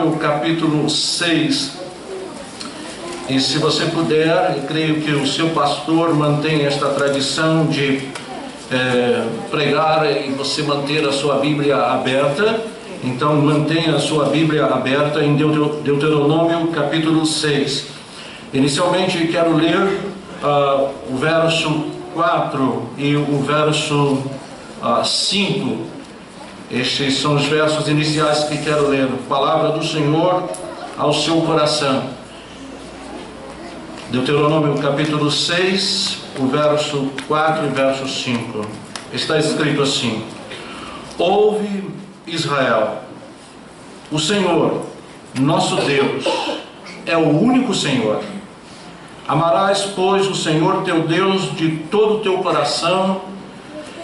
Deuteronômio capítulo 6. E se você puder, eu creio que o seu pastor mantém esta tradição de pregar e você manter a sua Bíblia aberta. Então mantenha a sua Bíblia aberta em Deuteronômio capítulo 6. Inicialmente quero ler o verso 4 e o verso 5. Estes são os versos iniciais que quero ler. Palavra do Senhor ao seu coração. Deuteronômio capítulo 6, o verso 4 e verso 5. Está escrito assim: Ouve, Israel, o Senhor, nosso Deus, é o único Senhor. Amarás, pois, o Senhor teu Deus de todo o teu coração,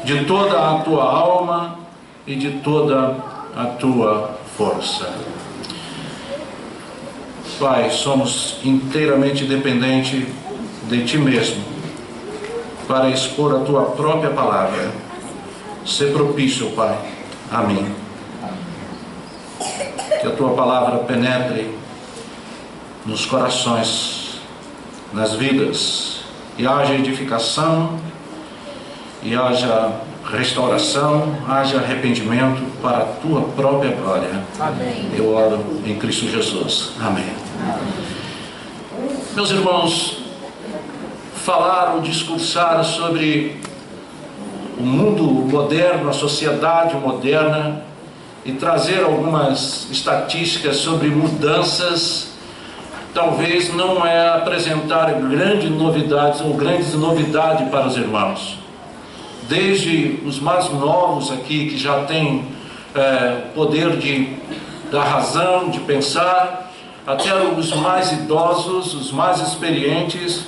de toda a tua alma e de toda a tua força. Pai, somos inteiramente dependentes de Ti mesmo para expor a Tua própria palavra. Sê propício, Pai. Amém. Que a Tua palavra penetre nos corações, nas vidas, e haja edificação, e haja restauração, haja arrependimento para a Tua própria glória. Amém. Eu oro em Cristo Jesus. Amém. Meus irmãos, falar ou discursar sobre o mundo moderno, a sociedade moderna, e trazer algumas estatísticas sobre mudanças, talvez não é apresentar grandes novidades ou grandes novidades para os irmãos. Desde os mais novos aqui, que já têm poder da razão, de pensar, até os mais idosos, os mais experientes,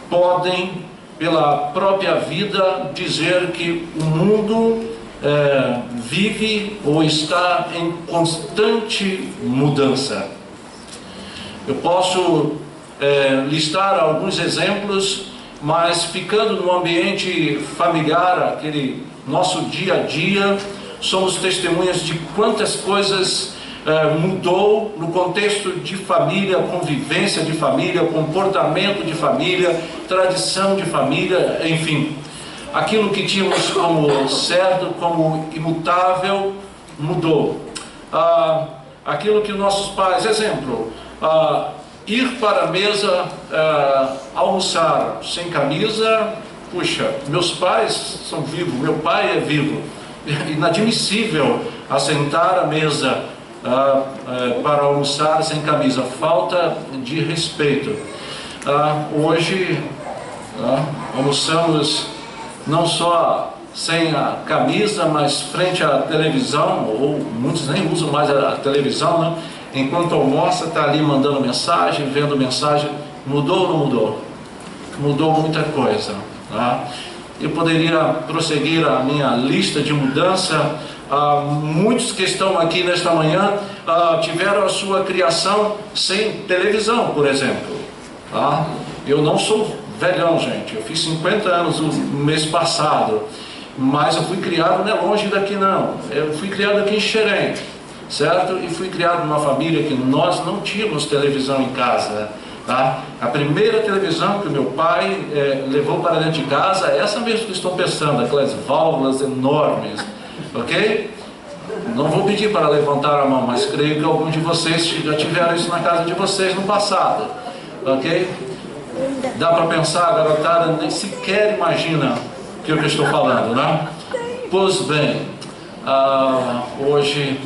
podem, pela própria vida, dizer que o mundo vive ou está em constante mudança. Eu posso listar alguns exemplos, mas ficando no ambiente familiar, aquele nosso dia a dia, somos testemunhas de quantas coisas mudou no contexto de família, convivência de família, comportamento de família, tradição de família, enfim. Aquilo que tínhamos como certo, como imutável, mudou. Aquilo que nossos pais, exemplo, ir para a mesa, almoçar sem camisa, puxa, meus pais são vivos, meu pai é vivo, inadmissível assentar à mesa para almoçar sem camisa, falta de respeito. Hoje almoçamos não só sem a camisa, mas frente à televisão, ou muitos nem usam mais a televisão, né? Enquanto almoça, está ali mandando mensagem, vendo mensagem. Mudou ou não mudou? Mudou muita coisa, tá? Eu poderia prosseguir a minha lista de mudança. Muitos que estão aqui nesta manhã tiveram a sua criação sem televisão, por exemplo, tá? Eu não sou velhão, gente. Eu fiz 50 anos no mês passado, mas eu fui criado, não é longe daqui não. Eu fui criado aqui em Xerém, certo? E fui criado numa família que nós não tínhamos televisão em casa, tá? A primeira televisão que o meu pai levou para dentro de casa, essa mesmo que estão pensando, aquelas válvulas enormes, ok? Não vou pedir para levantar a mão, mas creio que alguns de vocês já tiveram isso na casa de vocês no passado, ok? Dá para pensar, a garotada nem sequer imagina o que eu estou falando, né? Pois bem, hoje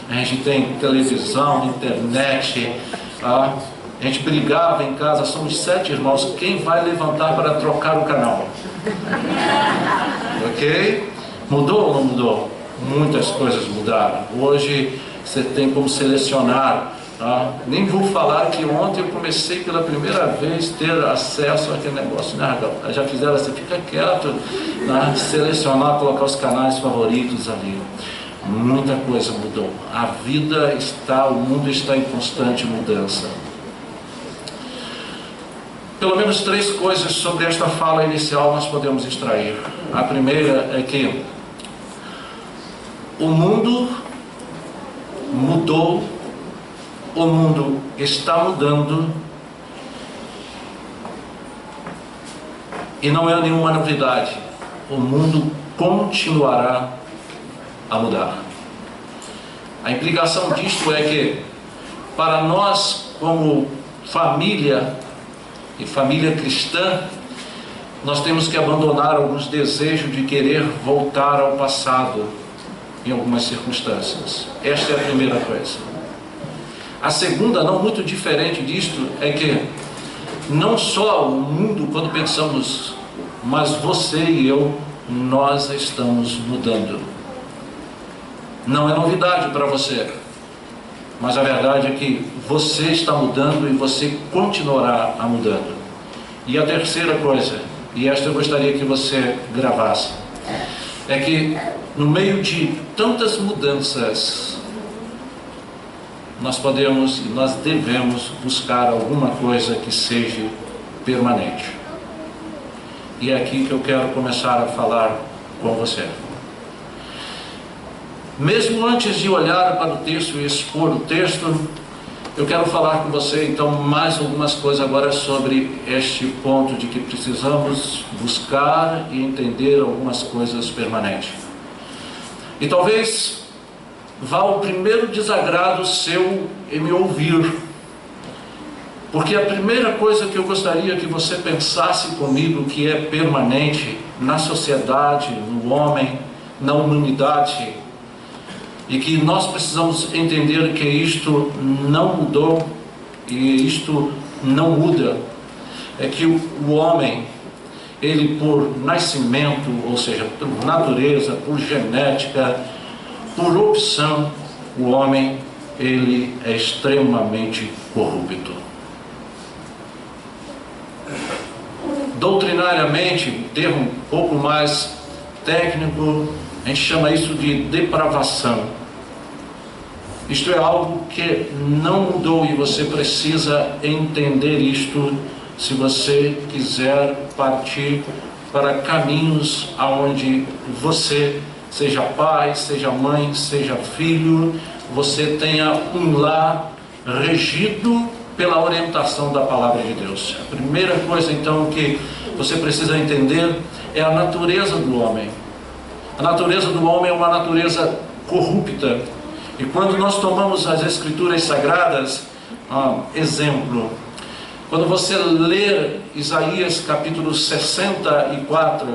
a gente tem televisão, internet, a gente brigava em casa, somos 7 irmãos, quem vai levantar para trocar o canal? Ok? Mudou ou não mudou? Muitas coisas mudaram. Hoje você tem como selecionar. Nem vou falar que ontem eu comecei pela primeira vez ter acesso àquele negócio, né, Raquel? Já fizeram assim, fica quieto, né? Selecionar, colocar os canais favoritos ali. Muita coisa mudou. A vida está, o mundo está em constante mudança. Pelo menos 3 coisas sobre esta fala inicial nós podemos extrair. A primeira é que o mundo mudou o mundo está mudando e não é nenhuma novidade. O mundo continuará a mudar. A implicação disto é que, para nós, como família e família cristã, nós temos que abandonar alguns desejos de querer voltar ao passado em algumas circunstâncias. Esta é a primeira coisa. A segunda, não muito diferente disto, é que não só o mundo, quando pensamos, mas você e eu, nós estamos mudando. Não é novidade para você, mas a verdade é que você está mudando e você continuará a mudando. E a terceira coisa, e esta eu gostaria que você gravasse, é que no meio de tantas mudanças, nós podemos e nós devemos buscar alguma coisa que seja permanente. E é aqui que eu quero começar a falar com você. Mesmo antes de olhar para o texto e expor o texto, eu quero falar com você então mais algumas coisas agora sobre este ponto de que precisamos buscar e entender algumas coisas permanentes. E talvez vá o primeiro desagrado seu em me ouvir, porque a primeira coisa que eu gostaria que você pensasse comigo que é permanente na sociedade, no homem, na humanidade, e que nós precisamos entender que isto não mudou e isto não muda, é que o homem, ele por nascimento, ou seja, por natureza, por genética, por opção, o homem, ele é extremamente corrupto. Doutrinariamente, um termo um pouco mais técnico, a gente chama isso de depravação. Isto é algo que não mudou e você precisa entender isto se você quiser partir para caminhos aonde você, seja pai, seja mãe, seja filho, você tenha um lar regido pela orientação da palavra de Deus. A primeira coisa então que você precisa entender é a natureza do homem. A natureza do homem é uma natureza corrupta. E quando nós tomamos as Escrituras Sagradas, exemplo, quando você ler Isaías capítulo 64,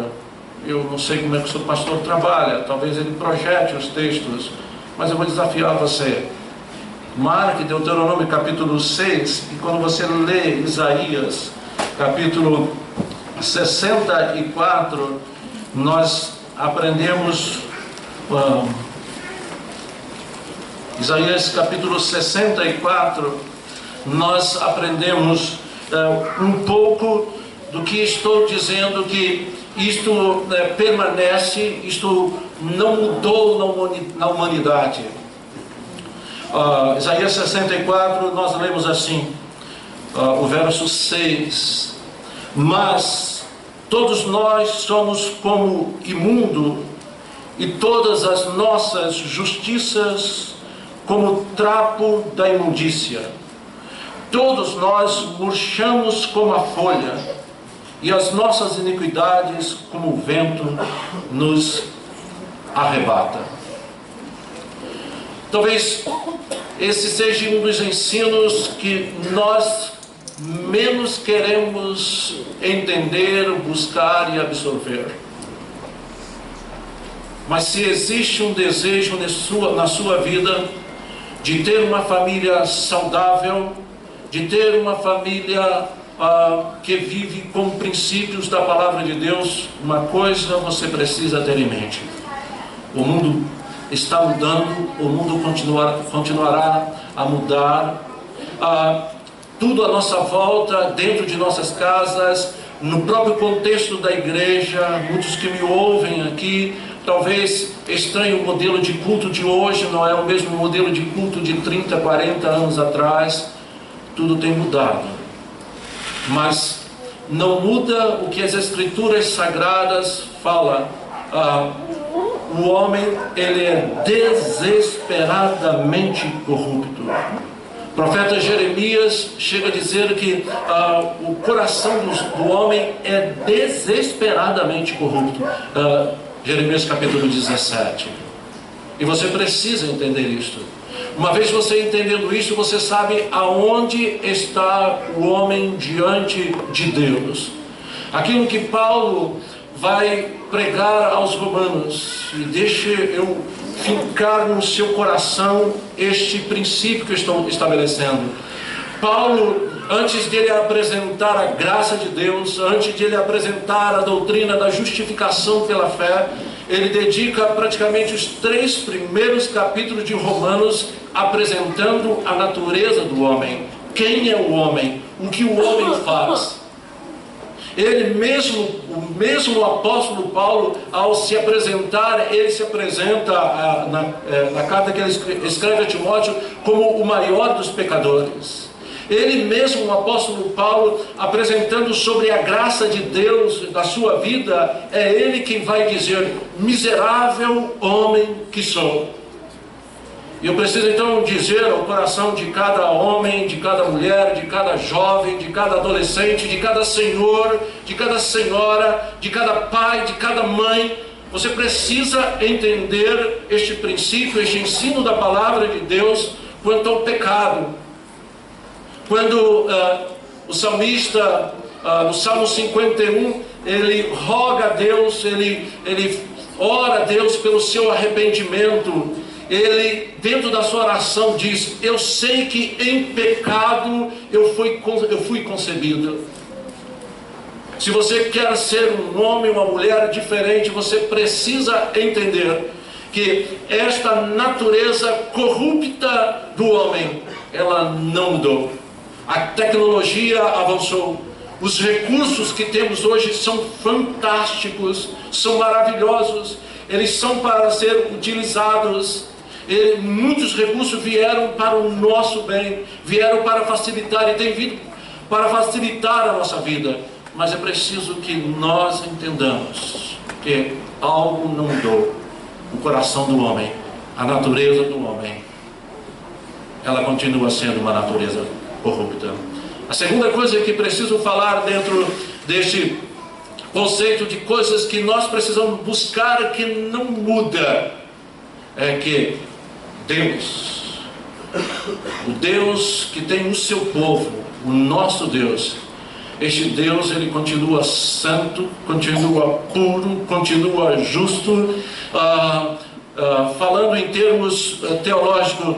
eu não sei como é que o seu pastor trabalha, talvez ele projete os textos, mas eu vou desafiar você. Marque Deuteronômio capítulo 6, e quando você lê Isaías capítulo 64, nós aprendemos, Isaías capítulo 64, nós aprendemos um pouco do que estou dizendo, que isto permanece, isto não mudou na humanidade. Isaías 64, nós lemos assim, o verso 6: mas todos nós somos como imundo, e todas as nossas justiças como trapo da imundícia. Todos nós murchamos como a folha, e as nossas iniquidades como o vento nos arrebata. Talvez esse seja um dos ensinos que nós menos queremos entender, buscar e absorver. Mas se existe um desejo na sua vida de ter uma família saudável, de ter uma família que vive com princípios da palavra de Deus, uma coisa você precisa ter em mente: o mundo está mudando, o mundo continuará a mudar. Tudo à nossa volta, dentro de nossas casas, no próprio contexto da igreja. Muitos que me ouvem aqui talvez estranhem o modelo de culto de hoje, não é o mesmo modelo de culto de 30, 40 anos atrás. Tudo tem mudado, mas não muda o que as Escrituras Sagradas falam. O homem, ele é desesperadamente corrupto. O profeta Jeremias chega a dizer que o coração do homem é desesperadamente corrupto. Jeremias capítulo 17. E você precisa entender isto. Uma vez você entendendo isso, você sabe aonde está o homem diante de Deus. Aquilo que Paulo vai pregar aos romanos. E deixe eu fincar no seu coração este princípio que eu estou estabelecendo. Paulo, antes de ele apresentar a graça de Deus, antes de ele apresentar a doutrina da justificação pela fé, ele dedica praticamente os 3 primeiros capítulos de Romanos apresentando a natureza do homem. Quem é o homem? O que o homem faz? Ele mesmo, o mesmo apóstolo Paulo, ao se apresentar, ele se apresenta na carta que ele escreve a Timóteo como o maior dos pecadores. Ele mesmo, o apóstolo Paulo, apresentando sobre a graça de Deus na sua vida, é ele quem vai dizer: miserável homem que sou. E eu preciso então dizer ao coração de cada homem, de cada mulher, de cada jovem, de cada adolescente, de cada senhor, de cada senhora, de cada pai, de cada mãe, você precisa entender este princípio, este ensino da palavra de Deus quanto ao pecado. Quando o salmista, no Salmo 51, ele roga a Deus, ele ora a Deus pelo seu arrependimento. Ele, dentro da sua oração, diz: eu sei que em pecado eu fui concebido. Se você quer ser um homem, uma mulher diferente, você precisa entender que esta natureza corrupta do homem, ela não mudou. A tecnologia avançou. Os recursos que temos hoje são fantásticos, são maravilhosos. Eles são para ser utilizados. Muitos recursos vieram para o nosso bem, vieram para facilitar e têm vindo para facilitar a nossa vida. Mas é preciso que nós entendamos que algo não mudou. O coração do homem, a natureza do homem, ela continua sendo uma natureza corrupta. A segunda coisa que preciso falar dentro deste conceito de coisas que nós precisamos buscar que não muda, é que Deus, o Deus que tem o seu povo, o nosso Deus, este Deus, ele continua santo, continua puro, continua justo. Falando em termos teológicos,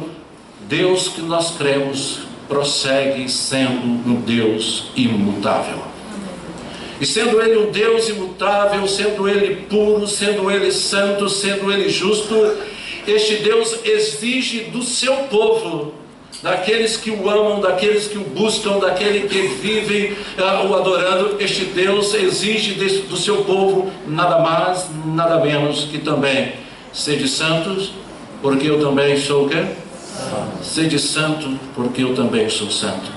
Deus que nós cremos prossegue sendo um Deus imutável. E sendo Ele um Deus imutável, sendo Ele puro, sendo Ele santo, sendo Ele justo, este Deus exige do seu povo, daqueles que o amam, daqueles que o buscam, daqueles que vivem o adorando, este Deus exige do seu povo nada mais, nada menos que também: sede santos, porque eu também sou o quê? Sede santo, porque eu também sou santo.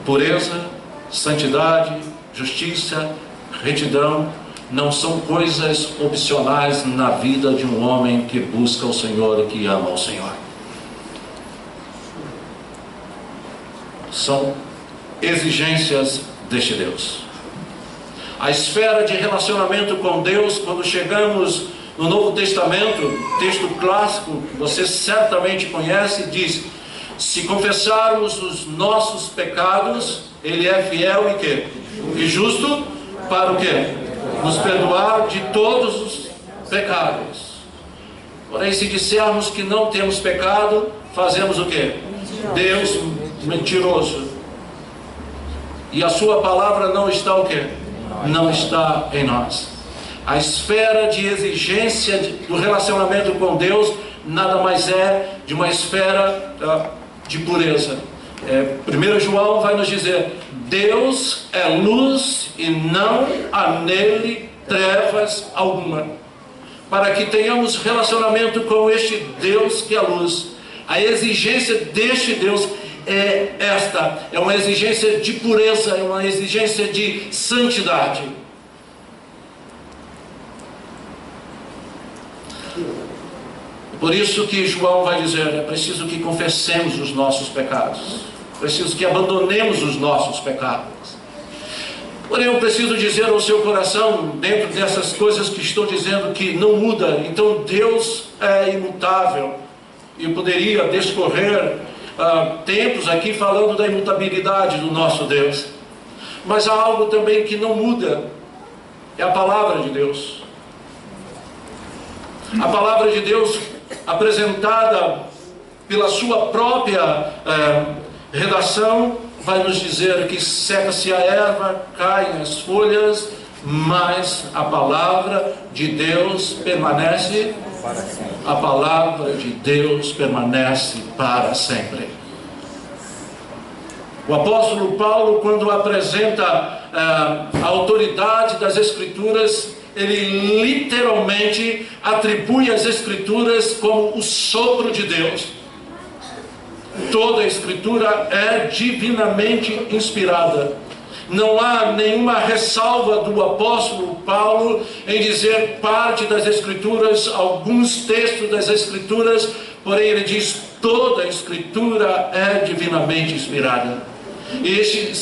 Pureza, santidade, justiça, retidão não são coisas opcionais na vida de um homem que busca o Senhor e que ama o Senhor. São exigências deste Deus. A esfera de relacionamento com Deus, quando chegamos no Novo Testamento, texto clássico que você certamente conhece, diz: se confessarmos os nossos pecados, Ele é fiel e quê? E justo para o quê? Nos perdoar de todos os pecados. Porém, se dissermos que não temos pecado, fazemos o quê? Deus mentiroso. E a sua palavra não está o quê? Não está em nós. A esfera de exigência do relacionamento com Deus nada mais é de uma esfera de pureza. 1 João vai nos dizer: Deus é luz e não há nele trevas alguma. Para que tenhamos relacionamento com este Deus que é luz, a exigência deste Deus é esta: é uma exigência de pureza, é uma exigência de santidade. Por isso que João vai dizer, é preciso que confessemos os nossos pecados, preciso que abandonemos os nossos pecados. Porém, eu preciso dizer ao seu coração, dentro dessas coisas que estou dizendo, que não muda. Então Deus é imutável. E eu poderia discorrer tempos aqui falando da imutabilidade do nosso Deus. Mas há algo também que não muda, é a palavra de Deus. A palavra de Deus apresentada pela sua própria redação vai nos dizer que seca-se a erva, caem as folhas, mas a palavra de Deus permanece para sempre. A palavra de Deus permanece para sempre. O apóstolo Paulo, quando apresenta a autoridade das Escrituras, ele literalmente atribui as Escrituras como o sopro de Deus. Toda a Escritura é divinamente inspirada. Não há nenhuma ressalva do apóstolo Paulo em dizer parte das Escrituras, alguns textos das Escrituras, porém ele diz toda a Escritura é divinamente inspirada. E esse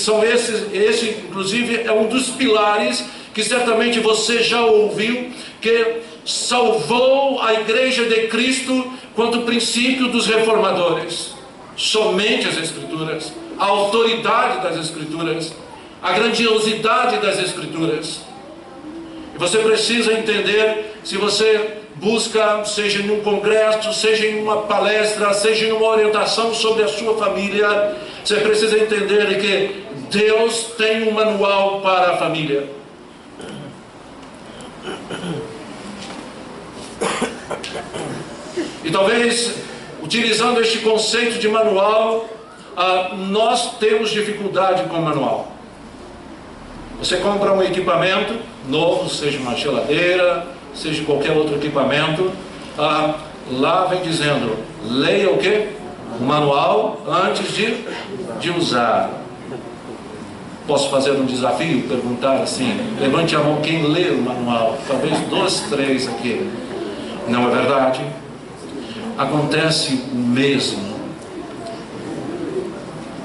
inclusive é um dos pilares que certamente você já ouviu, que salvou a Igreja de Cristo quanto princípio dos reformadores. Somente as Escrituras, a autoridade das Escrituras, a grandiosidade das Escrituras. E você precisa entender, se você busca, seja em um congresso, seja em uma palestra, seja em uma orientação sobre a sua família, você precisa entender que Deus tem um manual para a família. E talvez, utilizando este conceito de manual, nós temos dificuldade com o manual. Você compra um equipamento novo, seja uma geladeira, seja qualquer outro equipamento, lá vem dizendo, leia o quê? O manual antes de usar. Posso fazer um desafio, perguntar assim, levante a mão quem lê o manual, talvez 2, 3 aqui. Não é verdade? Acontece o mesmo.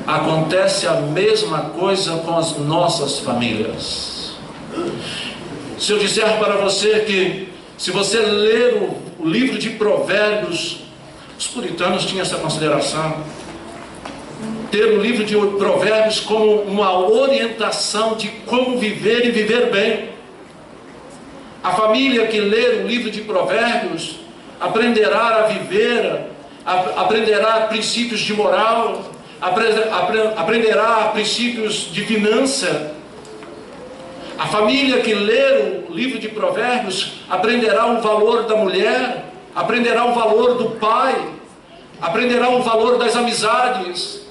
Acontece a mesma coisa com as nossas famílias. Se eu disser para você que, se você ler o livro de Provérbios, os puritanos tinham essa consideração, ter o livro de Provérbios como uma orientação de como viver e viver bem. A família que ler o livro de Provérbios aprenderá a viver, aprenderá princípios de moral, aprenderá princípios de finança. A família que ler o livro de Provérbios aprenderá o valor da mulher, aprenderá o valor do pai, aprenderá o valor das amizades.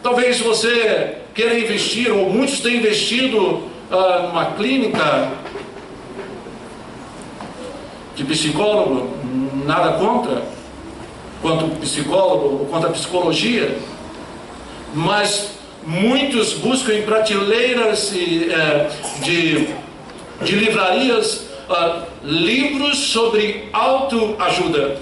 Talvez você queira investir, ou muitos têm investido numa clínica de psicólogo, nada contra, quanto psicólogo, quanto a psicologia, mas muitos buscam em prateleiras de livrarias livros sobre autoajuda.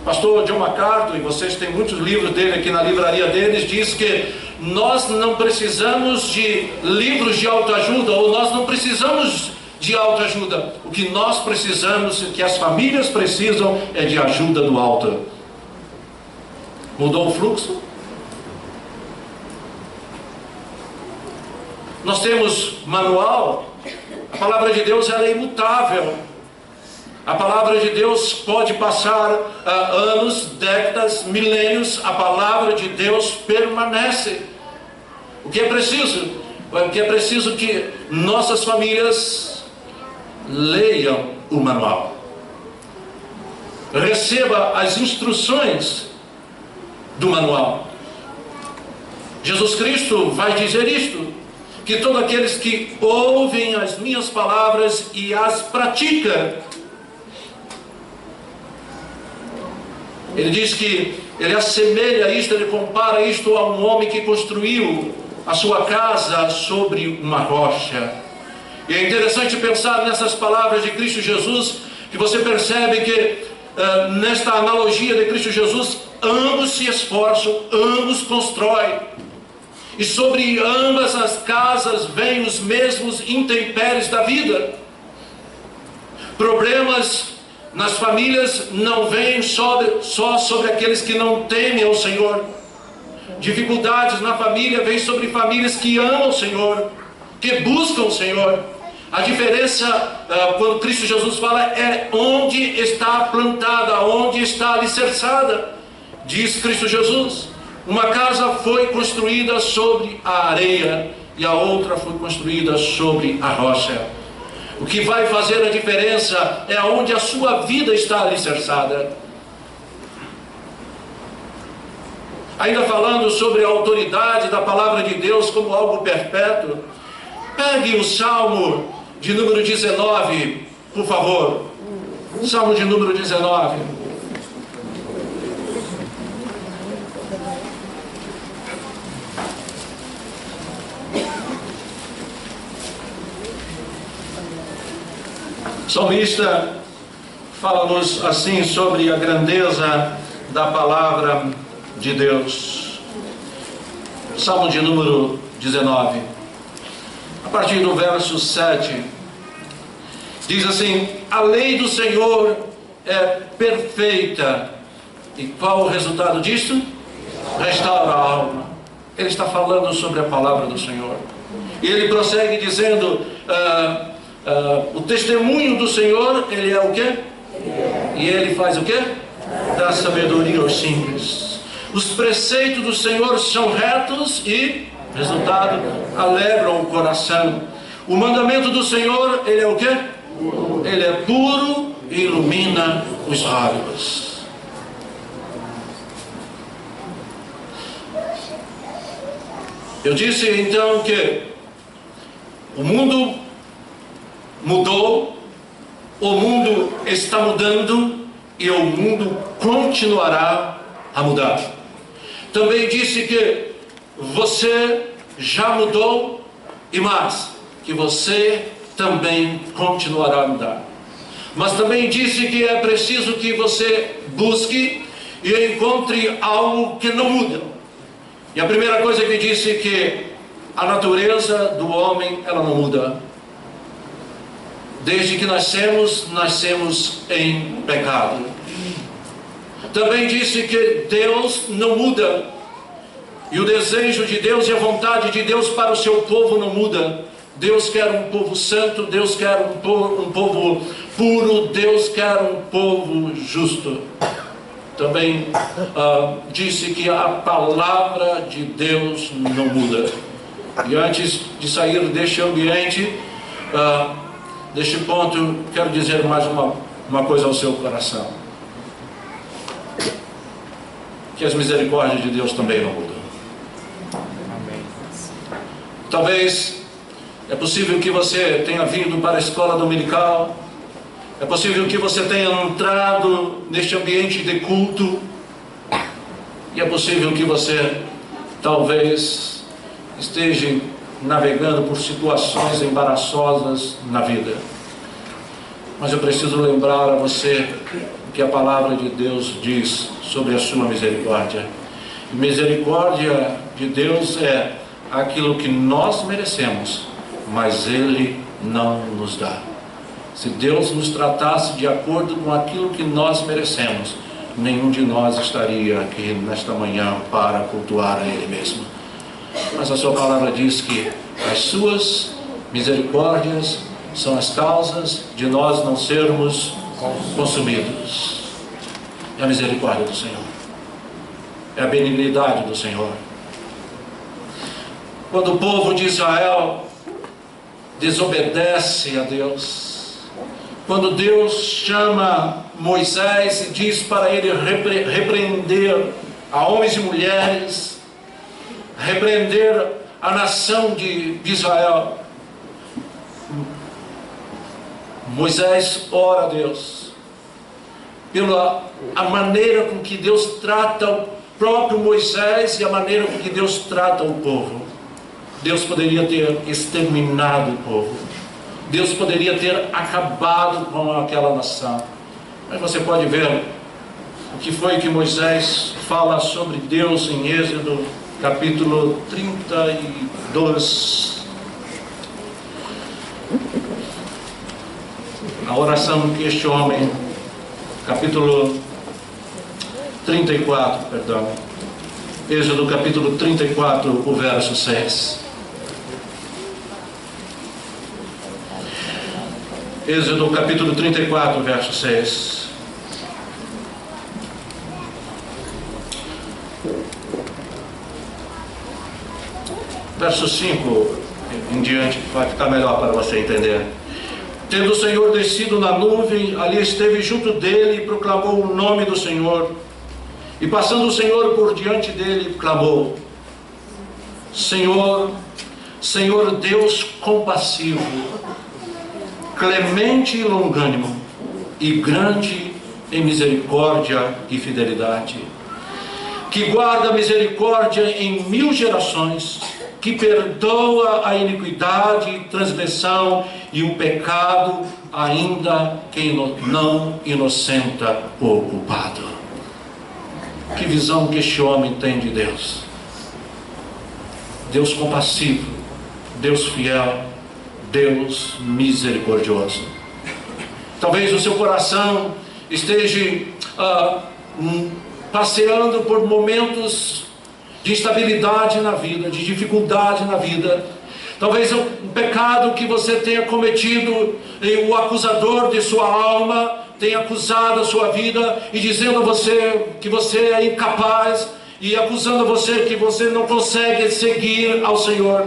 Pastor John MacArthur, e vocês têm muitos livros dele aqui na livraria deles, diz que nós não precisamos de livros de autoajuda, ou nós não precisamos de autoajuda. O que nós precisamos, o que as famílias precisam, é de ajuda do alto. Mudou o fluxo? Nós temos manual. A palavra de Deus ela é imutável. A palavra de Deus pode passar anos, décadas, milênios, a palavra de Deus permanece. O que é preciso? O que é preciso que nossas famílias leiam o manual. Receba as instruções do manual. Jesus Cristo vai dizer isto, que todos aqueles que ouvem as minhas palavras e as praticam, ele diz que ele assemelha isto, ele compara isto a um homem que construiu a sua casa sobre uma rocha. E é interessante pensar nessas palavras de Cristo Jesus, que você percebe que nesta analogia de Cristo Jesus, ambos se esforçam, ambos constroem. E sobre ambas as casas vêm os mesmos intempéries da vida. Problemas nas famílias não vêm só sobre aqueles que não temem ao Senhor. Dificuldades na família vêm sobre famílias que amam o Senhor, que buscam o Senhor. A diferença, quando Cristo Jesus fala, é onde está plantada, onde está alicerçada. Diz Cristo Jesus: uma casa foi construída sobre a areia e a outra foi construída sobre a rocha. O que vai fazer a diferença é onde a sua vida está alicerçada. Ainda falando sobre a autoridade da palavra de Deus como algo perpétuo, pegue o Salmo de número 19, por favor. Salmo de número 19. O salmista fala-nos assim sobre a grandeza da palavra de Deus. Salmo de número 19, a partir do verso 7, diz assim: a lei do Senhor é perfeita. E qual o resultado disto? Restaura a alma. Ele está falando sobre a palavra do Senhor. E ele prossegue dizendo: o testemunho do Senhor, ele é o quê? E ele faz o quê? Dá sabedoria aos simples. Os preceitos do Senhor são retos e, resultado, alegram o coração. O mandamento do Senhor, ele é o quê? Ele é puro e ilumina os olhos. Eu disse então que o mundo mudou, o mundo está mudando e o mundo continuará a mudar. Também disse que você já mudou e mais, que você também continuará a mudar. Mas também disse que é preciso que você busque e encontre algo que não muda. E a primeira coisa que disse que a natureza do homem, ela não muda. Desde que nascemos em pecado. Também disse que Deus não muda. E o desejo de Deus e a vontade de Deus para o seu povo não muda. Deus quer um povo santo, Deus quer um povo puro, Deus quer um povo justo. Também disse que a palavra de Deus não muda. E antes de sair deste ambiente, deste ponto, quero dizer mais uma coisa ao seu coração: que as misericórdias de Deus também não mudam. Amém. Talvez é possível que você tenha vindo para a escola dominical, é possível que você tenha entrado neste ambiente de culto, e é possível que você talvez esteja navegando por situações embaraçosas na vida. Mas eu preciso lembrar a você o que a palavra de Deus diz sobre a sua misericórdia. Misericórdia de Deus é aquilo que nós merecemos, mas Ele não nos dá. Se Deus nos tratasse de acordo com aquilo que nós merecemos, nenhum de nós estaria aqui nesta manhã para cultuar a Ele mesmo. Mas a sua palavra diz que as suas misericórdias são as causas de nós não sermos consumidos. É a misericórdia do Senhor, é a benignidade do Senhor. Quando o povo de Israel desobedece a Deus, quando Deus chama Moisés e diz para ele repreender a homens e mulheres, repreender a nação de Israel, Moisés ora a Deus pela a maneira com que Deus trata o próprio Moisés e a maneira com que Deus trata o povo. Deus poderia ter exterminado o povo, Deus poderia ter acabado com aquela nação, Mas você pode ver o que foi que Moisés fala sobre Deus em Êxodo, capítulo 32. A oração que este homem, capítulo 34, perdão. Êxodo capítulo 34, o verso 6. Êxodo capítulo 34, verso 6. Verso 5 em diante vai ficar melhor para você entender. Tendo o Senhor descido na nuvem, ali esteve junto dele e proclamou o nome do Senhor. E passando o Senhor por diante dele, clamou: Senhor, Senhor Deus compassivo, clemente e longânimo, e grande em misericórdia e fidelidade, que guarda a misericórdia em 1000 gerações, que perdoa a iniquidade e transgressão e o pecado, ainda que não inocenta o culpado. Que visão que este homem tem de Deus. Deus compassivo, Deus fiel, Deus misericordioso. Talvez o seu coração esteja passeando por momentos de instabilidade na vida, de dificuldade na vida. Talvez o pecado que você tenha cometido, e o acusador de sua alma tenha acusado a sua vida e dizendo a você que você é incapaz, e acusando a você que você não consegue seguir ao Senhor.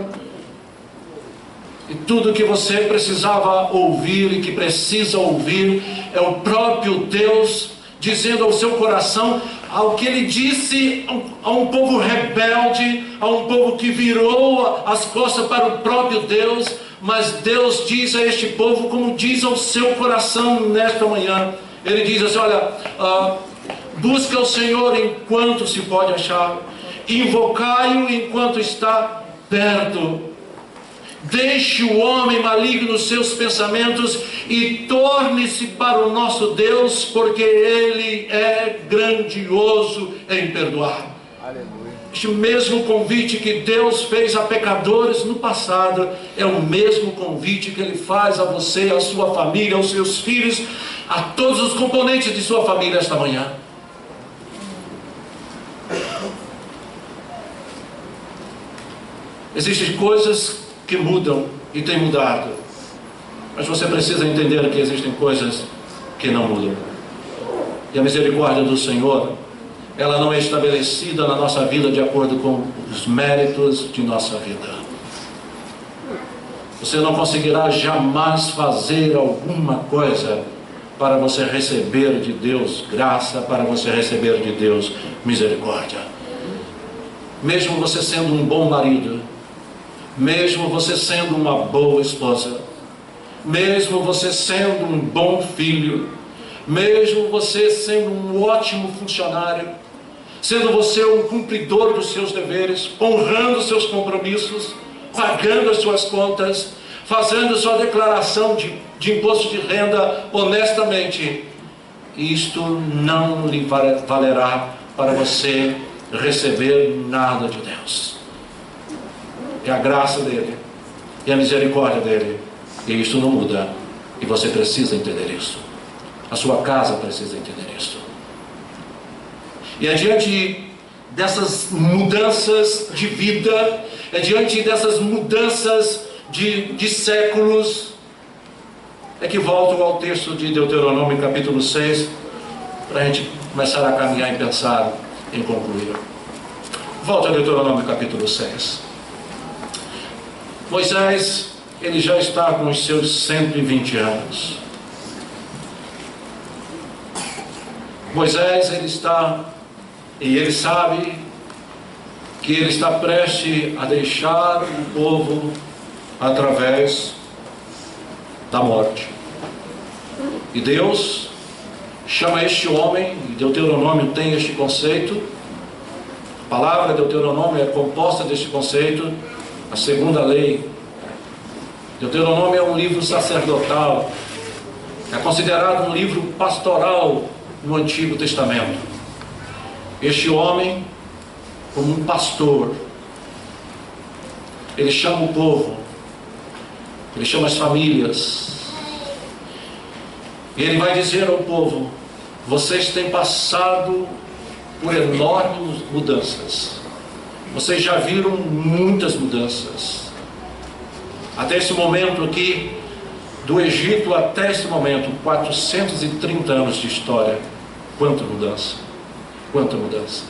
E tudo que você precisava ouvir e que precisa ouvir é o próprio Deus dizendo ao seu coração ao que ele disse a um povo rebelde, a um povo que virou as costas para o próprio Deus. Mas Deus diz a este povo como diz ao seu coração nesta manhã. Ele diz assim: olha, busca o Senhor enquanto se pode achar, invocai-o enquanto está perto. Deixe o homem maligno os seus pensamentos e torne-se para o nosso Deus, porque Ele é grandioso em perdoar. Aleluia. Este mesmo convite que Deus fez a pecadores no passado é o mesmo convite que Ele faz a você, a sua família, aos seus filhos, a todos os componentes de sua família esta manhã. Existem coisas que mudam e têm mudado, mas você precisa entender que existem coisas que não mudam. E a misericórdia do Senhor, ela não é estabelecida na nossa vida de acordo com os méritos de nossa vida. Você não conseguirá jamais fazer alguma coisa para você receber de Deus graça, para você receber de Deus misericórdia. Mesmo você sendo um bom marido, mesmo você sendo uma boa esposa, mesmo você sendo um bom filho, mesmo você sendo um ótimo funcionário, sendo você um cumpridor dos seus deveres, honrando seus compromissos, pagando as suas contas, fazendo sua declaração de imposto de renda honestamente, isto não lhe valerá para você receber nada de Deus. É a graça dele, é a misericórdia dele, e isto não muda, e você precisa entender isso. A sua casa precisa entender isso. E é diante dessas mudanças de vida, é diante dessas mudanças de séculos, é que volto ao texto de Deuteronômio capítulo 6, para a gente começar a caminhar e pensar em concluir. Volto a Deuteronômio capítulo 6. Moisés, ele já está com os seus 120 anos. Moisés, ele está, e ele sabe que ele está prestes a deixar o povo através da morte. E Deus chama este homem, e Deuteronômio tem este conceito, a palavra Deuteronômio é composta deste conceito, a segunda lei. Deuteronômio é um livro sacerdotal, É considerado um livro pastoral no Antigo Testamento. Este homem, como um pastor, ele chama o povo, ele chama as famílias, e ele vai dizer ao povo: vocês têm passado por enormes mudanças, vocês já viram muitas mudanças, até esse momento aqui, do Egito até esse momento, 430 anos de história. Quanta mudança, quanta mudança.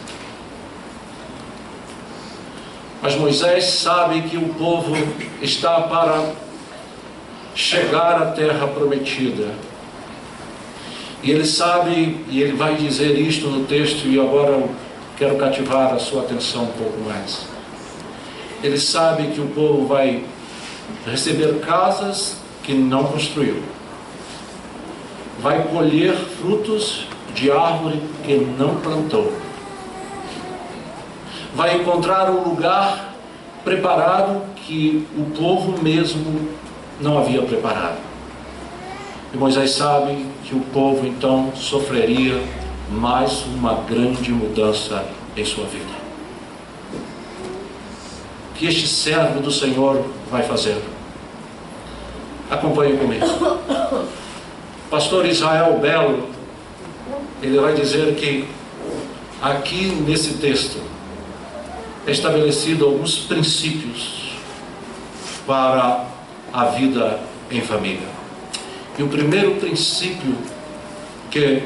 Mas Moisés sabe que o povo está para chegar à terra prometida. E ele sabe, e ele vai dizer isto no texto, e agora eu quero cativar a sua atenção um pouco mais. Ele sabe que o povo vai receber casas que não construiu, vai colher frutos de árvore que não plantou, vai encontrar um lugar preparado que o povo mesmo não havia preparado. E Moisés sabe que o povo então sofreria mais uma grande mudança em sua vida. O que este servo do Senhor vai fazer? Acompanhe comigo. Pastor Israel Belo, ele vai dizer que aqui nesse texto é estabelecido alguns princípios para a vida em família. E o primeiro princípio que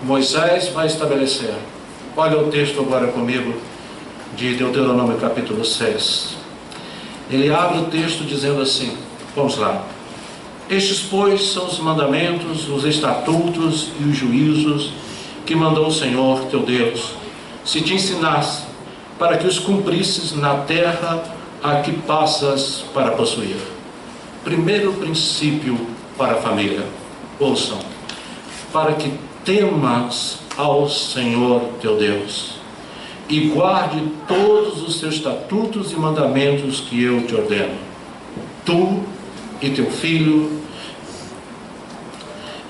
Moisés vai estabelecer, olha o texto agora comigo, de Deuteronômio capítulo 6. Ele abre o texto dizendo assim, vamos lá: estes, pois, são os mandamentos, os estatutos e os juízos que mandou o Senhor teu Deus, se te ensinasse, para que os cumprisses na terra a que passas para possuir. Primeiro princípio para a família, ouçam: para que temas ao Senhor teu Deus e guarde todos os teus estatutos e mandamentos que eu te ordeno, tu e teu filho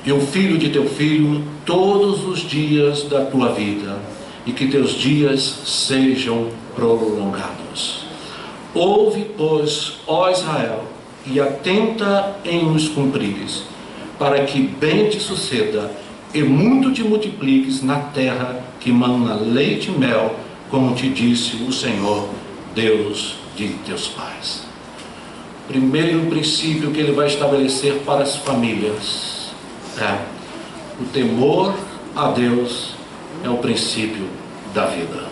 e o filho de teu filho, todos os dias da tua vida, e que teus dias sejam prolongados. Ouve, pois, ó Israel, e atenta em os cumprires, para que bem te suceda e muito te multipliques na terra que mana leite e mel, como te disse o Senhor, Deus de teus pais. Primeiro princípio que ele vai estabelecer para as famílias é: o temor a Deus é o princípio da vida.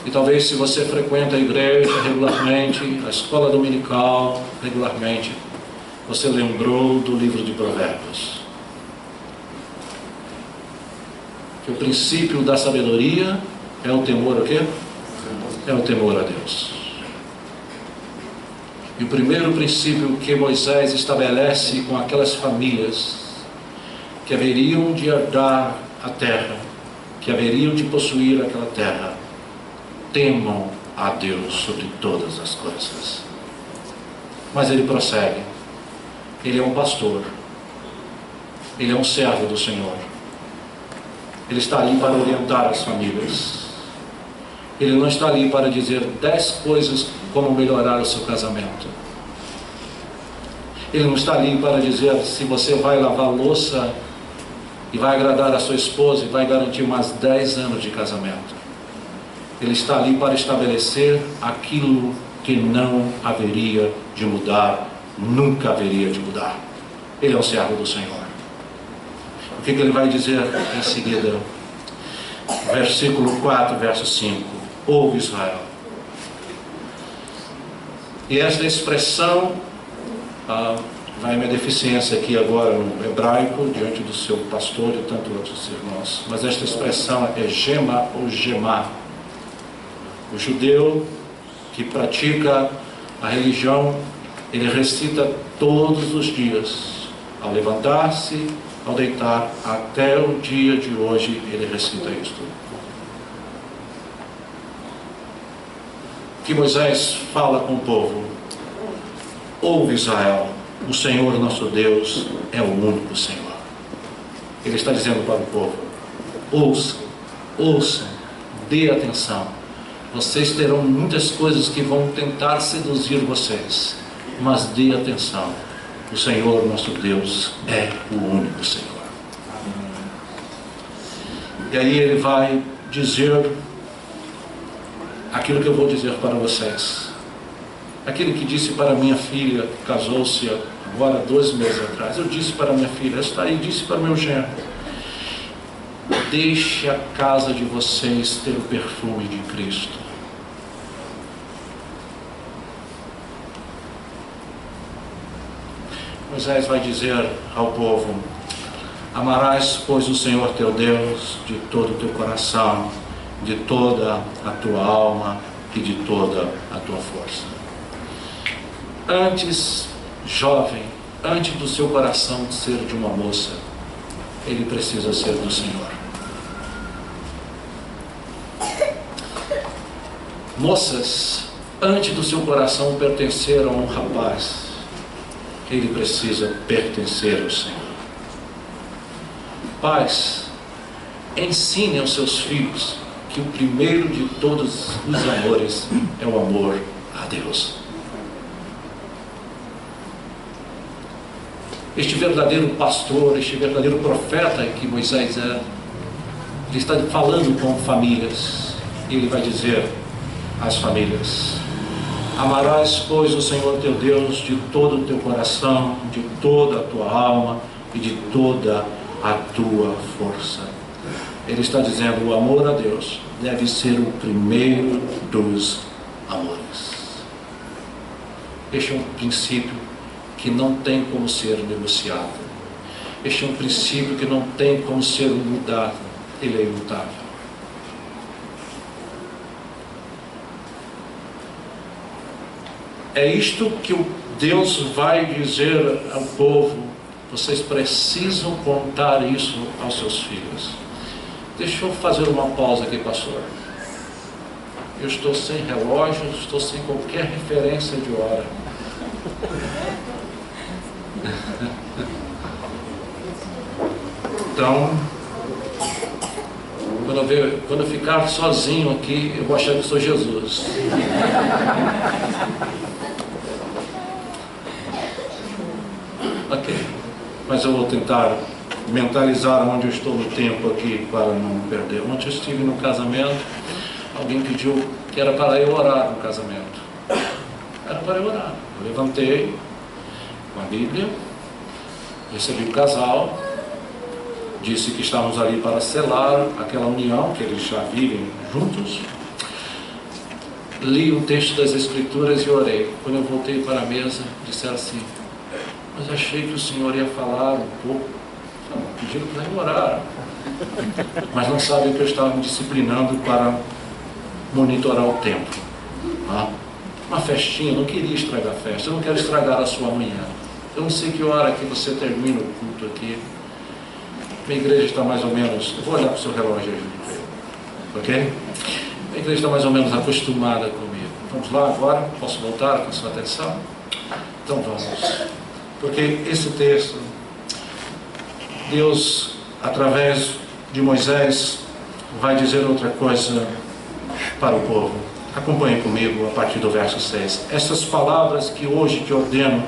E talvez, se você frequenta a igreja regularmente, a escola dominical regularmente, você lembrou do livro de Provérbios. Que o princípio da sabedoria é o temor a quê? É o temor a Deus. E o primeiro princípio que Moisés estabelece com aquelas famílias que haveriam de herdar a terra, que haveriam de possuir aquela terra: temam a Deus sobre todas as coisas. Mas ele prossegue. Ele é um pastor, ele é um servo do Senhor, ele está ali para orientar as famílias. Ele não está ali para dizer 10 coisas como melhorar o seu casamento. Ele não está ali para dizer se você vai lavar louça e vai agradar a sua esposa e vai garantir mais 10 anos de casamento. Ele está ali para estabelecer aquilo que não haveria de mudar, nunca haveria de mudar. Ele é o servo do Senhor. O que ele vai dizer em seguida? Versículo 4, verso 5. Ouve, Israel. E esta expressão, vai minha deficiência aqui agora no hebraico, diante do seu pastor e tantos outros irmãos, mas esta expressão é gema ou gemá. O judeu que pratica a religião, ele recita todos os dias, ao levantar-se, ao deitar, até o dia de hoje ele recita isto. Que Moisés fala com o povo: ouve, Israel, o Senhor nosso Deus é o único Senhor. Ele está dizendo para o povo: ouçam, ouçam, dê atenção. Vocês terão muitas coisas que vão tentar seduzir vocês, mas dê atenção. O Senhor nosso Deus é o único Senhor. E aí ele vai dizer aquilo que eu vou dizer para vocês. Aquilo que disse para minha filha, que casou-se agora 2 meses atrás. Eu disse para minha filha, está aí, disse para meu genro: deixe a casa de vocês ter o perfume de Cristo. Moisés vai dizer ao povo: amarás, pois, o Senhor teu Deus de todo o teu coração, de toda a tua alma e de toda a tua força. Antes, jovem, antes do seu coração ser de uma moça, ele precisa ser do Senhor. Moças, antes do seu coração pertencer a um rapaz, ele precisa pertencer ao Senhor. Pais, ensinem aos seus filhos que o primeiro de todos os amores é o amor a Deus. Este verdadeiro pastor, este verdadeiro profeta que Moisés era, ele está falando com famílias, e ele vai dizer às famílias: amarás, pois, o Senhor teu Deus de todo o teu coração, de toda a tua alma e de toda a tua força. Ele está dizendo: o amor a Deus deve ser o primeiro dos amores. Este é um princípio que não tem como ser negociado. Este é um princípio que não tem como ser mudado. Ele é imutável. É isto que o Deus vai dizer ao povo: vocês precisam contar isso aos seus filhos. Deixa eu fazer uma pausa aqui, pastor. Eu estou sem relógio, estou sem qualquer referência de hora. Então, quando eu ficar sozinho aqui, eu vou achar que sou Jesus. Ok, mas eu vou tentar mentalizar onde eu estou no tempo aqui para não perder. Ontem eu estive no casamento, alguém pediu que era para eu orar no casamento. Era para eu orar. Eu levantei com a Bíblia, recebi o casal, disse que estávamos ali para selar aquela união, que eles já vivem juntos. Li o texto das Escrituras e orei. Quando eu voltei para a mesa, disseram assim: mas achei que o Senhor ia falar um pouco. Pediram para eu orar, mas não sabem que eu estava me disciplinando para monitorar o tempo. Uma festinha, eu não queria estragar a festa, eu não quero estragar a sua manhã. Eu não sei que hora que você termina o culto aqui. Minha igreja está mais ou menos, eu vou olhar para o seu relógio aí, ok? Minha igreja está mais ou menos acostumada comigo. Vamos lá agora? Posso voltar com a sua atenção? Então vamos, porque esse texto, Deus, através de Moisés, vai dizer outra coisa para o povo. Acompanhe comigo a partir do verso 6. Essas palavras que hoje te ordeno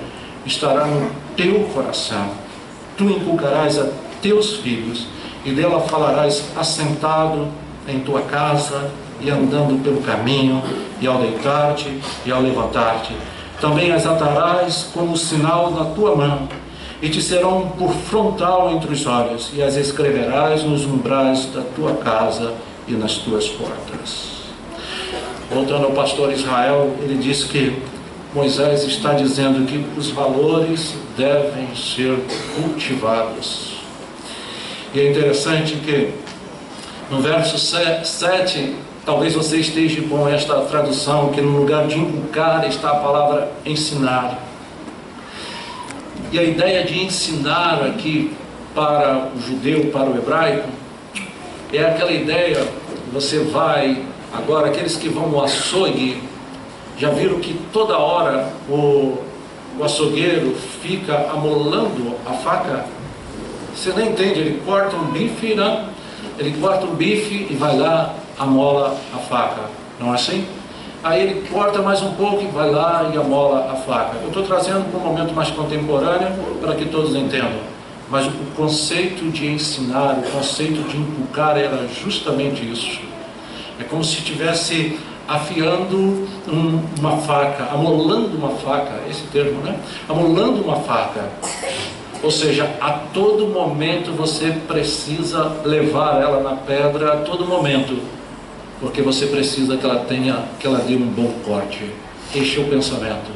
estarão no teu coração. Tu inculcarás a teus filhos, e dela falarás assentado em tua casa e andando pelo caminho, e ao deitar-te e ao levantar-te. Também as atarás como sinal na tua mão, e te serão por frontal entre os olhos, e as escreverás nos umbrais da tua casa e nas tuas portas. Voltando ao pastor Israel, ele disse que Moisés está dizendo que os valores devem ser cultivados. E é interessante que no verso 7, talvez você esteja com esta tradução, que no lugar de inculcar está a palavra ensinar. E a ideia de ensinar aqui para o judeu, para o hebraico, é aquela ideia, você vai, agora aqueles que vão no açougue, já viram que toda hora o açougueiro fica amolando a faca? Você nem entende, ele corta um bife, né? Ele corta um bife e vai lá, amola a faca, não é assim? Aí ele corta mais um pouco e vai lá e amola a faca. Eu estou trazendo para um momento mais contemporâneo para que todos entendam. Mas o conceito de ensinar, o conceito de inculcar era justamente isso. É como se estivesse afiando uma faca, amolando uma faca, esse termo, né? Amolando uma faca. Ou seja, a todo momento você precisa levar ela na pedra, a todo momento, porque você precisa que ela dê um bom corte. Este é o pensamento.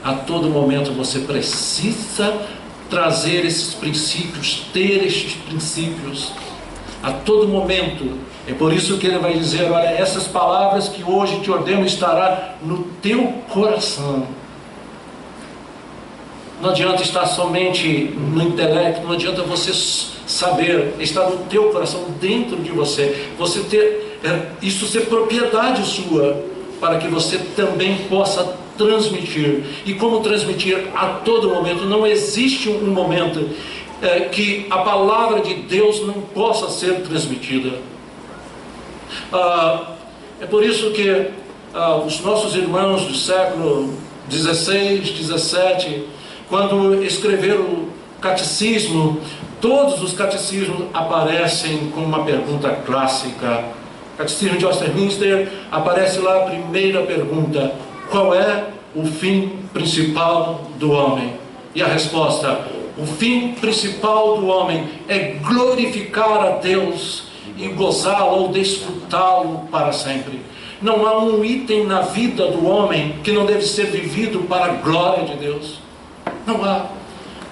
A todo momento você precisa trazer esses princípios, ter estes princípios. A todo momento. É por isso que ele vai dizer: olha, essas palavras que hoje te ordeno estará no teu coração. Não adianta estar somente no intelecto, não adianta você saber, está no teu coração, dentro de você. Você ter isso ser propriedade sua, para que você também possa transmitir. E como transmitir? A todo momento. Não existe um momento que a palavra de Deus não possa ser transmitida. É por isso que os nossos irmãos do século 16, 17, quando escreveram o catecismo, todos os catecismos aparecem com uma pergunta clássica. O catecismo de Westminster, aparece lá a primeira pergunta: qual é o fim principal do homem? E a resposta: o fim principal do homem é glorificar a Deus e gozá-lo ou desfrutá-lo para sempre. Não há um item na vida do homem que não deve ser vivido para a glória de Deus. Não há.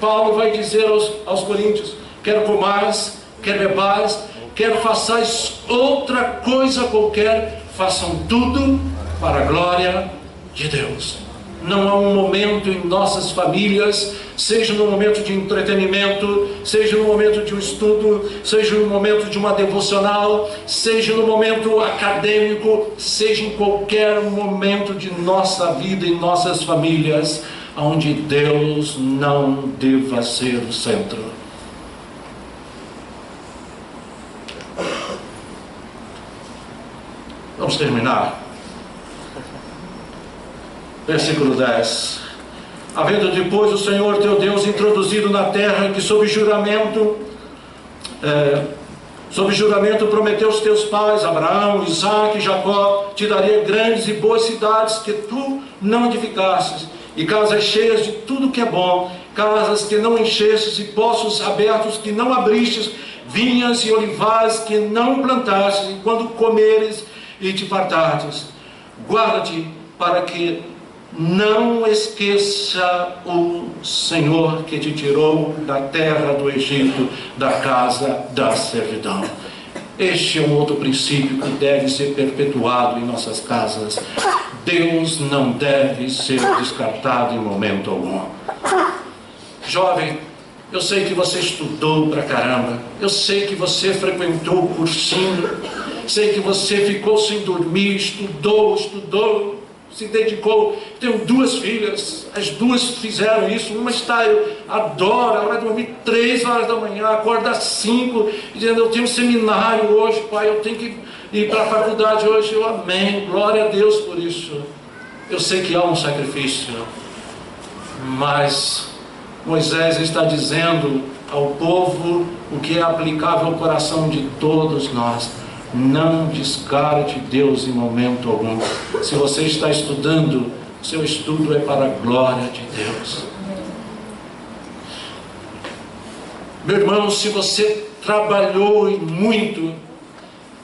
Paulo vai dizer aos coríntios: quer comais, quer bebais, quer façais outra coisa qualquer, façam tudo para a glória de Deus. Não há um momento em nossas famílias, seja no momento de entretenimento, seja no momento de um estudo, seja no momento de uma devocional, seja no momento acadêmico, seja em qualquer momento de nossa vida, em nossas famílias, onde Deus não deva ser o centro. Vamos terminar. Versículo 10. Havendo depois o Senhor teu Deus introduzido na terra que sob juramento prometeu aos teus pais, Abraão, Isaque e Jacó, te daria grandes e boas cidades que tu não edificastes, e casas cheias de tudo que é bom, casas que não enchestes, e poços abertos que não abristes, vinhas e olivares que não plantastes, e quando comeres e te fartardes, guarda-te para que não esqueça o Senhor que te tirou da terra do Egito, da casa da servidão. Este é um outro princípio que deve ser perpetuado em nossas casas. Deus não deve ser descartado em momento algum. Jovem, eu sei que você estudou pra caramba, eu sei que você frequentou o cursinho, sei que você ficou sem dormir, estudou, se dedicou. Tenho 2 filhas, as 2 fizeram isso. Uma adora, ela vai dormir 3 horas da manhã, acorda às 5, dizendo: eu tenho um seminário hoje, pai, eu tenho que ir para a faculdade hoje. Eu amém, glória a Deus por isso. Eu sei que há um sacrifício, mas Moisés está dizendo ao povo o que é aplicável ao coração de todos nós: não descarte Deus em momento algum. Se você está estudando, seu estudo é para a glória de Deus. Meu irmão, se você trabalhou muito,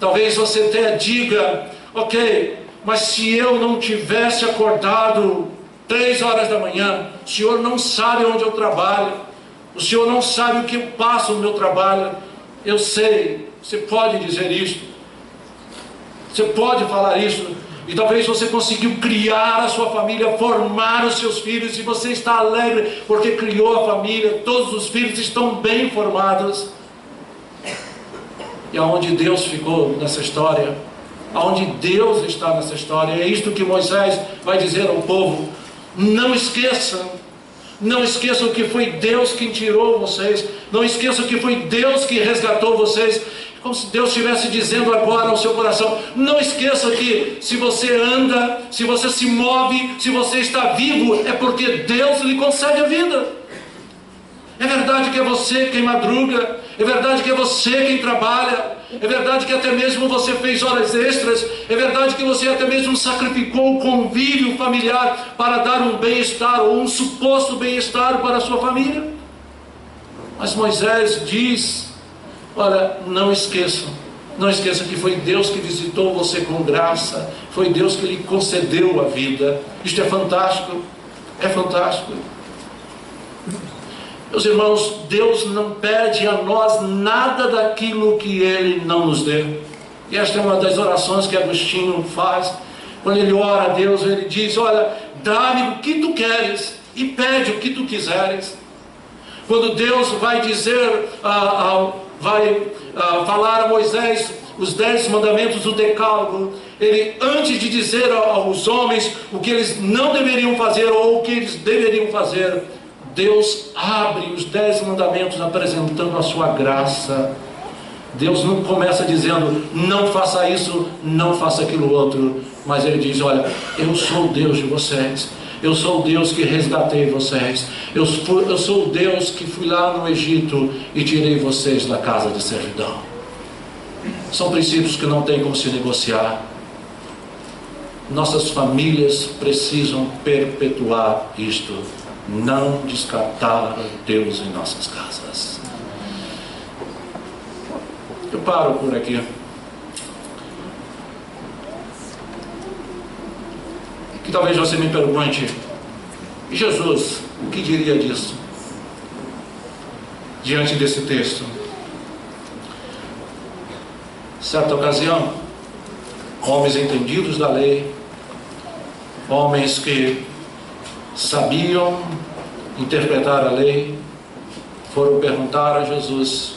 talvez você até diga: ok, mas se eu não tivesse acordado 3 horas da manhã, o senhor não sabe onde eu trabalho, o senhor não sabe o que eu passo no meu trabalho. Eu sei, você pode dizer isso, você pode falar isso, e talvez você conseguiu criar a sua família, formar os seus filhos, e você está alegre porque criou a família, todos os filhos estão bem formados. E aonde Deus ficou nessa história? Aonde Deus está nessa história? É isto que Moisés vai dizer ao povo: Não esqueçam. Não esqueçam que foi Deus quem tirou vocês. Não esqueçam que foi Deus que resgatou vocês. Como se Deus estivesse dizendo agora ao seu coração: não esqueça que se você anda, se você se move, se você está vivo, é porque Deus lhe concede a vida. É verdade que é você quem madruga, é verdade que é você quem trabalha, é verdade que até mesmo você fez horas extras, é verdade que você até mesmo sacrificou o convívio familiar para dar um bem-estar ou um suposto bem-estar para a sua família. Mas Moisés diz: olha, não esqueçam que foi Deus que visitou você com graça, foi Deus que lhe concedeu a vida. Isto é fantástico, é fantástico. Meus irmãos, Deus não pede a nós nada daquilo que Ele não nos deu. E esta é uma das orações que Agostinho faz. Quando ele ora a Deus, ele diz: olha, dá-me o que tu queres e pede o que tu quiseres. Quando Deus vai dizer, falar a Moisés os 10 mandamentos do Decálogo, ele, antes de dizer aos homens o que eles não deveriam fazer ou o que eles deveriam fazer, Deus abre os 10 mandamentos apresentando a sua graça. Deus não começa dizendo: não faça isso, não faça aquilo outro, mas Ele diz: olha, eu sou o Deus de vocês, eu sou o Deus que resgatei vocês, eu sou o Deus que fui lá no Egito e tirei vocês da casa de servidão. São princípios que não tem como se negociar. Nossas famílias precisam perpetuar isto: não descartar Deus em nossas casas. Eu paro por aqui. Que talvez você me pergunte: e Jesus, o que diria disso? Diante desse texto. Certa ocasião, homens entendidos da lei, homens que sabiam interpretar a lei, foram perguntar a Jesus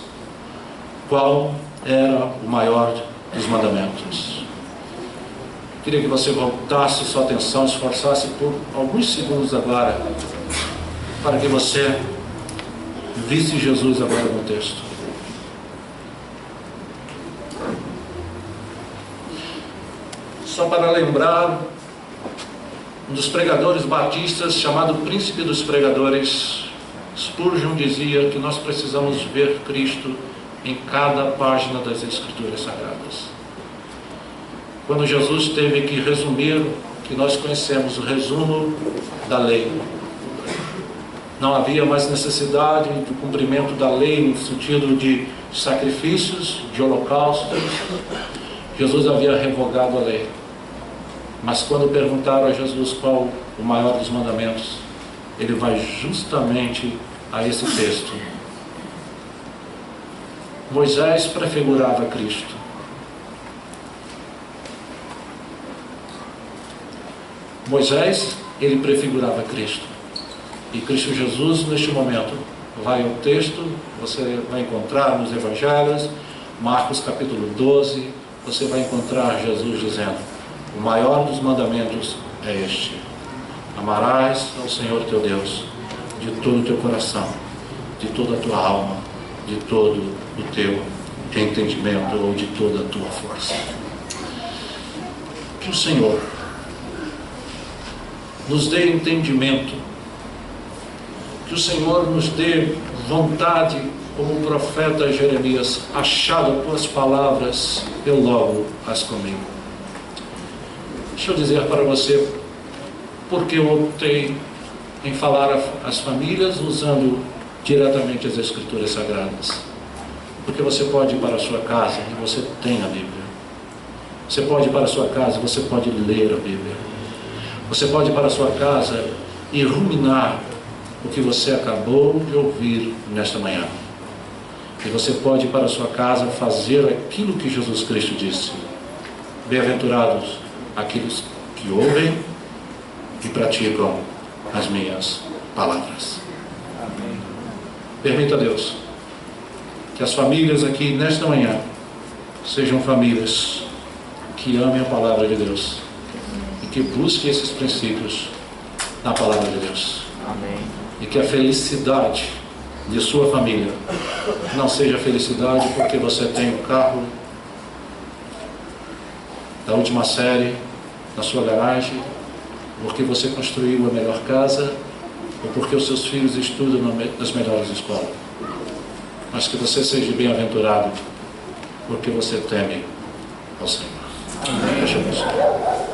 qual era o maior dos mandamentos. Queria que você voltasse sua atenção, esforçasse por alguns segundos agora, para que você visse Jesus agora no texto. Só para lembrar, um dos pregadores batistas, chamado Príncipe dos Pregadores, Spurgeon, dizia que nós precisamos ver Cristo em cada página das Escrituras Sagradas. Quando Jesus teve que resumir o que nós conhecemos, o resumo da lei, não havia mais necessidade do cumprimento da lei no sentido de sacrifícios, de holocaustos. Jesus havia revogado a lei. Mas quando perguntaram a Jesus qual o maior dos mandamentos, ele vai justamente a esse texto. Moisés prefigurava Cristo. Moisés, ele prefigurava Cristo. E Cristo Jesus, neste momento, vai ao texto, você vai encontrar nos Evangelhos, Marcos capítulo 12, você vai encontrar Jesus dizendo: o maior dos mandamentos é este: amarás ao Senhor teu Deus de todo o teu coração, de toda a tua alma, de todo o teu entendimento ou de toda a tua força. Que o Senhor nos dê entendimento, que o Senhor nos dê vontade, como o profeta Jeremias: achado tuas palavras, eu logo as comi. Deixa eu dizer para você porque eu optei em falar às famílias usando diretamente as Escrituras Sagradas. Porque você pode ir para a sua casa e você tem a Bíblia. Você pode ir para a sua casa e você pode ler a Bíblia. Você pode ir para a sua casa e ruminar o que você acabou de ouvir nesta manhã. E você pode ir para a sua casa fazer aquilo que Jesus Cristo disse: bem-aventurados aqueles que ouvem e praticam as minhas palavras. Amém. Permita a Deus que as famílias aqui nesta manhã sejam famílias que amem a palavra de Deus e que busquem esses princípios na palavra de Deus. Amém. E que a felicidade de sua família não seja felicidade porque você tem o carro da última série na sua garagem, porque você construiu a melhor casa, ou porque os seus filhos estudam nas melhores escolas. Mas que você seja bem-aventurado porque você teme ao Senhor. Amém. Deixa eu